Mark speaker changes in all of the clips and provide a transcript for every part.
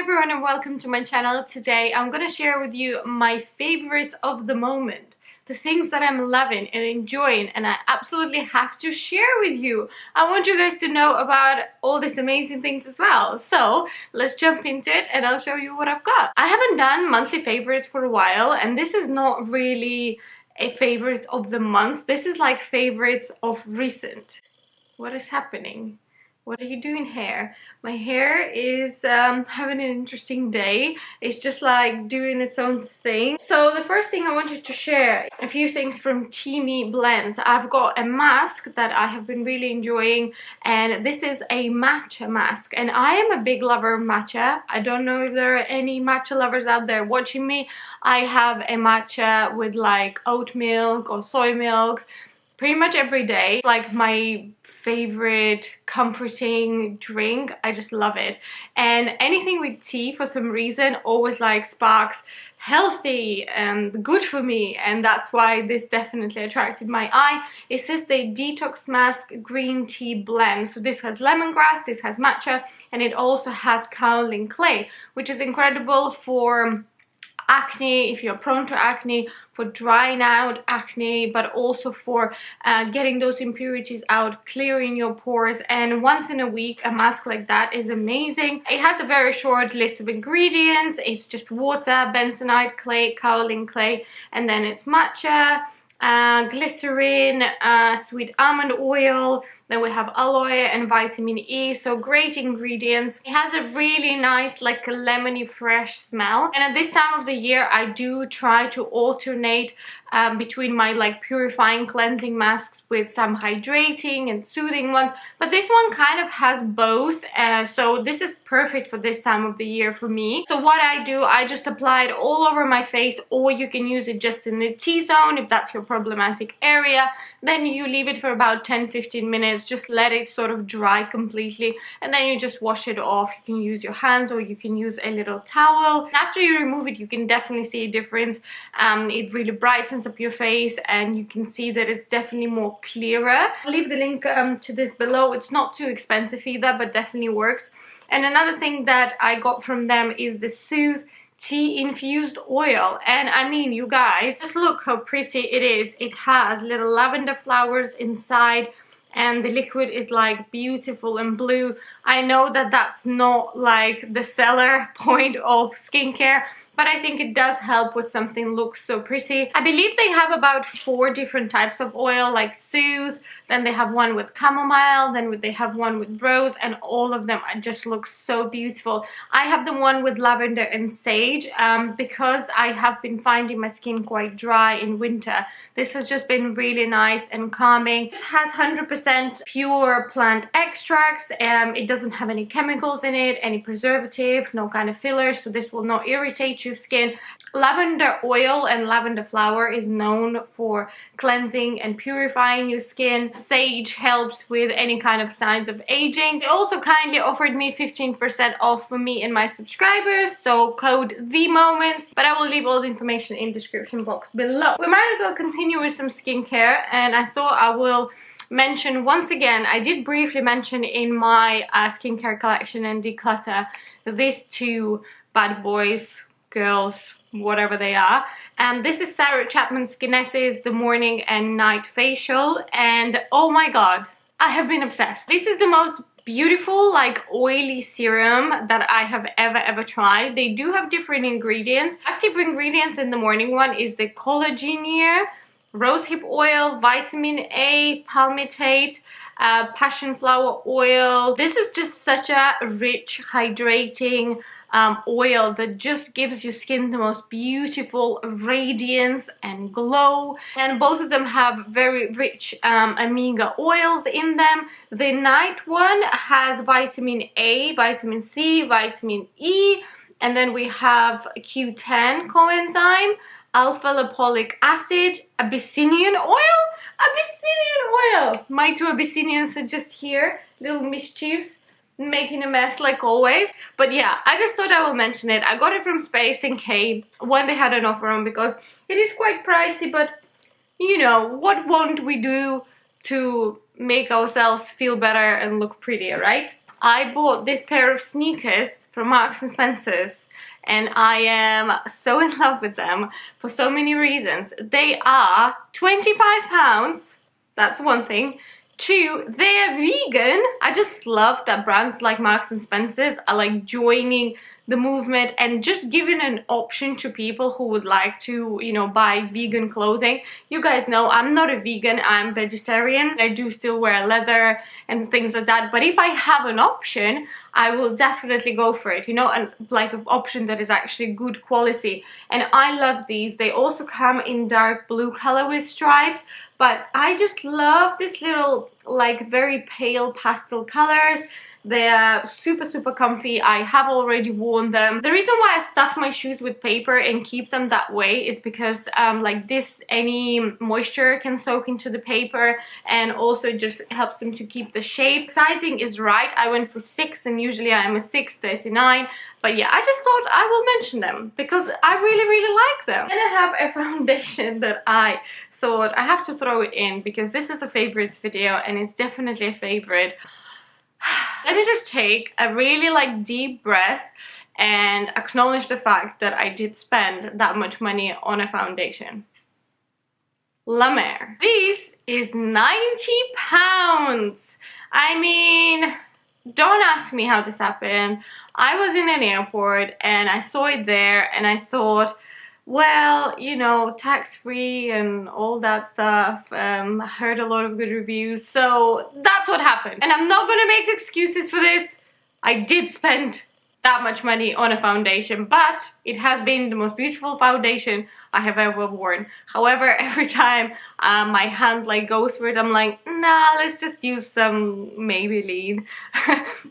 Speaker 1: everyone and welcome to my channel. Today I'm going to share with you my favorites of the moment. The things that I'm loving and enjoying and I absolutely have to share with you. I want you guys to know about all these amazing things as well. So let's jump into it and I'll show you what I've got. I haven't done monthly favorites for a while and this is not really a favorite of the month. This is like favorites of recent. What is happening? What are you doing here? My hair is having an interesting day. It's just like doing its own thing. So the first thing I wanted to share, a few things from Teamy Blends. I've got a mask that I have been really enjoying and this is a matcha mask. And I am a big lover of matcha. I don't know if there are any matcha lovers out there watching me. I have a matcha with like oat milk or soy milk pretty much every day. It's like my favorite comforting drink. I just love it. And anything with tea for some reason always like sparks healthy and good for me, and that's why this definitely attracted my eye. It says the Detox Mask Green Tea Blend. So this has lemongrass, this has matcha, and it also has kaolin clay, which is incredible for acne, if you're prone to acne, for drying out acne, but also for getting those impurities out, clearing your pores. And once in a week a mask like that is amazing. It has a very short list of ingredients. It's just water, bentonite clay, kaolin clay, and then it's matcha, glycerin, sweet almond oil, then we have aloe and vitamin E. So great ingredients. It has a really nice like a lemony fresh smell, and at this time of the year I do try to alternate between my like purifying cleansing masks with some hydrating and soothing ones, but this one kind of has both, so this is perfect for this time of the year for me. So what I do, I just apply it all over my face, or you can use it just in the T-zone if that's your problematic area. Then you leave it for about 10-15 minutes, just let it sort of dry completely, and then you just wash it off. You can use your hands or you can use a little towel. After you remove it, you can definitely see a difference. It really brightens up your face and you can see that it's definitely more clearer. I'll leave the link to this below. It's not too expensive either, but definitely works. And another thing that I got from them is the Soothe tea infused oil, and I mean, you guys, just look how pretty it is. It has little lavender flowers inside and the liquid is like beautiful and blue. I know that that's not like the seller point of skincare, but I think it does help with something looks so pretty. I believe they have about 4 different types of oil, like Soothe, then they have one with chamomile, then they have one with rose, and all of them just look so beautiful. I have the one with lavender and sage because I have been finding my skin quite dry in winter. This has just been really nice and calming. It has 100% pure plant extracts. It doesn't have any chemicals in it, any preservative, no kind of fillers, so this will not irritate your skin. Lavender oil and lavender flower is known for cleansing and purifying your skin. Sage helps with any kind of signs of aging. They also kindly offered me 15% off for me and my subscribers, so code THEMOMENTS, but I will leave all the information in the description box below. We might as well continue with some skincare, and I thought I will mention once again, I did briefly mention in my skincare collection and declutter these 2 bad boys, girls, whatever they are. And this is Chapman Skinesis the morning and night facial, and oh my god, I have been obsessed. This is the most beautiful like oily serum that I have ever tried. They do have different ingredients. Active ingredients in the morning one is the collagenere, rosehip oil, vitamin A, palmitate, passion flower oil. This is just such a rich, hydrating oil that just gives your skin the most beautiful radiance and glow. And both of them have very rich omega oils in them. The night one has vitamin A, vitamin C, vitamin E, and then we have Q10 coenzyme, alpha lipoic acid, Abyssinian oil. Abyssinian oil! My 2 Abyssinians are just here, little mischiefs, making a mess like always. But yeah, I just thought I will mention it. I got it from Space NK when they had an offer on, because it is quite pricey, but you know, what won't we do to make ourselves feel better and look prettier, right? I bought this pair of sneakers from Marks and Spencer's, and I am so in love with them for so many reasons. They are £25, that's one thing. Two, they're vegan. I just love that brands like Marks and Spencer's are like joining the movement and just giving an option to people who would like to, you know, buy vegan clothing. You guys know I'm not a vegan, I'm vegetarian. I do still wear leather and things like that, but if I have an option, I will definitely go for it, you know, and like an option that is actually good quality. And I love these. They also come in dark blue color with stripes, but I just love this little like very pale pastel colors. They are super, super comfy. I have already worn them. The reason why I stuff my shoes with paper and keep them that way is because like this, any moisture can soak into the paper, and also it just helps them to keep the shape. Sizing is right. I went for 6 and usually I am a 6'39", but yeah, I just thought I will mention them because I really, really like them. And I have a foundation that I thought I have to throw it in because this is a favorites video and it's definitely a favorite. Let me just take a really like deep breath and acknowledge the fact that I did spend that much money on a foundation. La Mer. This is £90. I mean, don't ask me how this happened. I was in an airport and I saw it there and I thought, well, you know, tax-free and all that stuff. I heard a lot of good reviews, so that's what happened. And I'm not gonna make excuses for this. I did spend that much money on a foundation, but it has been the most beautiful foundation I have ever worn. However, every time my hand like goes for it, I'm like, nah, let's just use some Maybelline.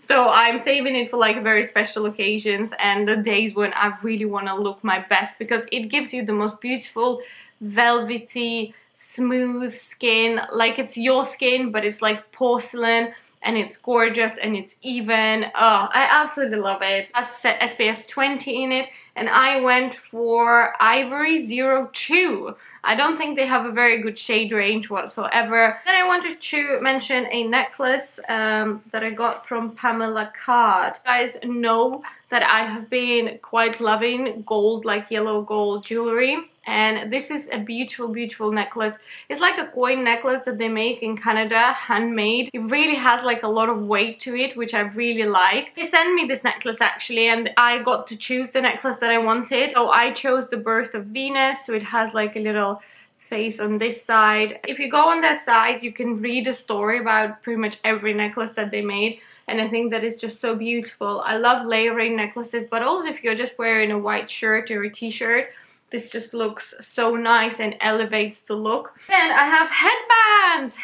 Speaker 1: So I'm saving it for like very special occasions and the days when I really want to look my best, because it gives you the most beautiful velvety smooth skin, like it's your skin but it's like porcelain. And it's gorgeous and it's even. Oh, I absolutely love it. It has SPF 20 in it, and I went for Ivory 02. I don't think they have a very good shade range whatsoever. Then I wanted to mention a necklace that I got from Pamela Card. You guys know that I have been quite loving gold, like yellow gold jewelry. And this is a beautiful, beautiful necklace. It's like a coin necklace that they make in Canada, handmade. It really has like a lot of weight to it, which I really like. They sent me this necklace actually, and I got to choose the necklace that I wanted. So I chose the Birth of Venus, so it has like a little face on this side. If you go on their site, you can read a story about pretty much every necklace that they made. And I think that is just so beautiful. I love layering necklaces, but also if you're just wearing a white shirt or a t-shirt, this just looks so nice and elevates the look. Then I have headbands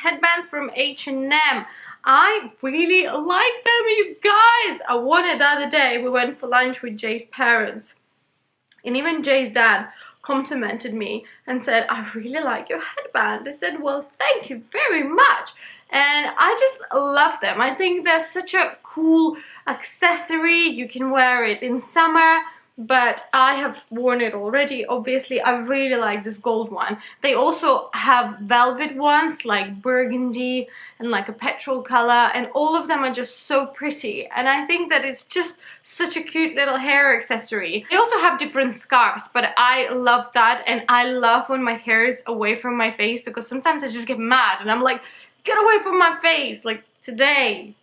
Speaker 1: from H&M. I really like them, you guys. I wore it the other day. We went for lunch with Jay's parents, and even Jay's dad complimented me and said, I really like your headband. I said, well, thank you very much. And I just love them. I think they're such a cool accessory. You can wear it in summer, but I have worn it already. Obviously, I really like this gold one. They also have velvet ones like burgundy and like a petrol color, and all of them are just so pretty. And I think that it's just such a cute little hair accessory. They also have different scarves, but I love that. And I love when my hair is away from my face, because sometimes I just get mad and I'm like, get away from my face, like today.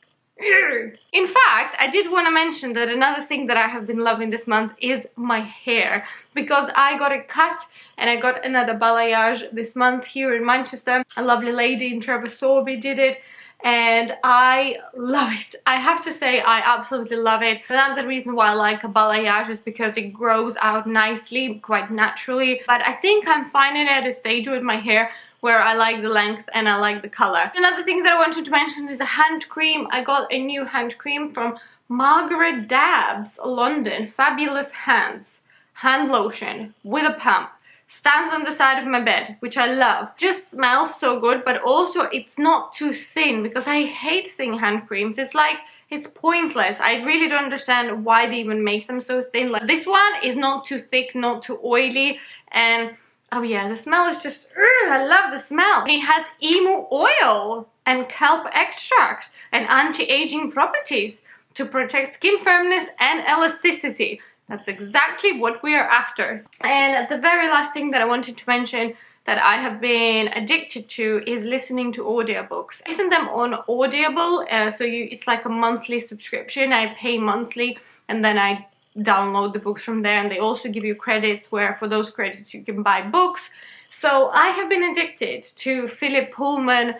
Speaker 1: In fact, I did want to mention that another thing that I have been loving this month is my hair, because I got it cut and I got another balayage this month here in Manchester. A lovely lady in Trevor Sorby did it, and I love it. I have to say, I absolutely love it. Another reason why I like a balayage is because it grows out nicely, quite naturally. But I think I'm finally at a stage with my hair where I like the length and I like the color. Another thing that I wanted to mention is a hand cream. I got a new hand cream from Margaret Dabbs, London. Fabulous Hands hand lotion with a pump. Stands on the side of my bed, which I love. Just smells so good, but also it's not too thin, because I hate thin hand creams. It's like, it's pointless. I really don't understand why they even make them so thin. Like, this one is not too thick, not too oily, and oh yeah, the smell is just, I love the smell. It has emu oil and kelp extract and anti-aging properties. to protect skin firmness and elasticity. That's exactly what we are after. And the very last thing that I wanted to mention that I have been addicted to is listening to audiobooks. I listen them on Audible, it's like a monthly subscription. I pay monthly and then I download the books from there, and they also give you credits where for those credits you can buy books. So I have been addicted to Philip Pullman,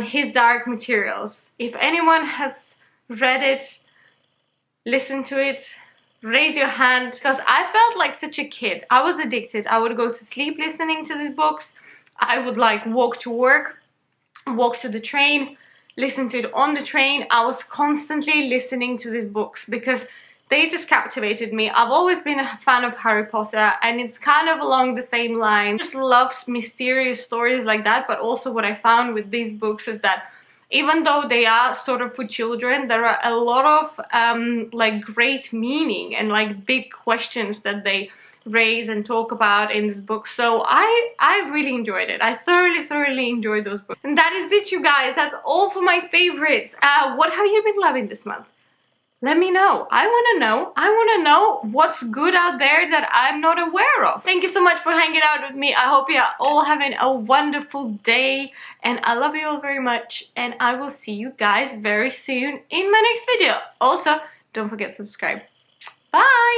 Speaker 1: his Dark Materials. If anyone has read it, listened to it, raise your hand, because I felt like such a kid. I was addicted. I would go to sleep listening to these books. I would like walk to work, walk to the train, listen to it on the train. I was constantly listening to these books because they just captivated me. I've always been a fan of Harry Potter, and it's kind of along the same line. I just love mysterious stories like that, but also what I found with these books is that even though they are sort of for children, there are a lot of like great meaning and like big questions that they raise and talk about in this book. So I really enjoyed it. I thoroughly enjoyed those books. And that is it, you guys. That's all for my favorites. What have you been loving this month? Let me know. I want to know what's good out there that I'm not aware of. Thank you so much for hanging out with me. I hope you're all having a wonderful day, and I love you all very much, and I will see you guys very soon in my next video. Also, don't forget to subscribe. Bye!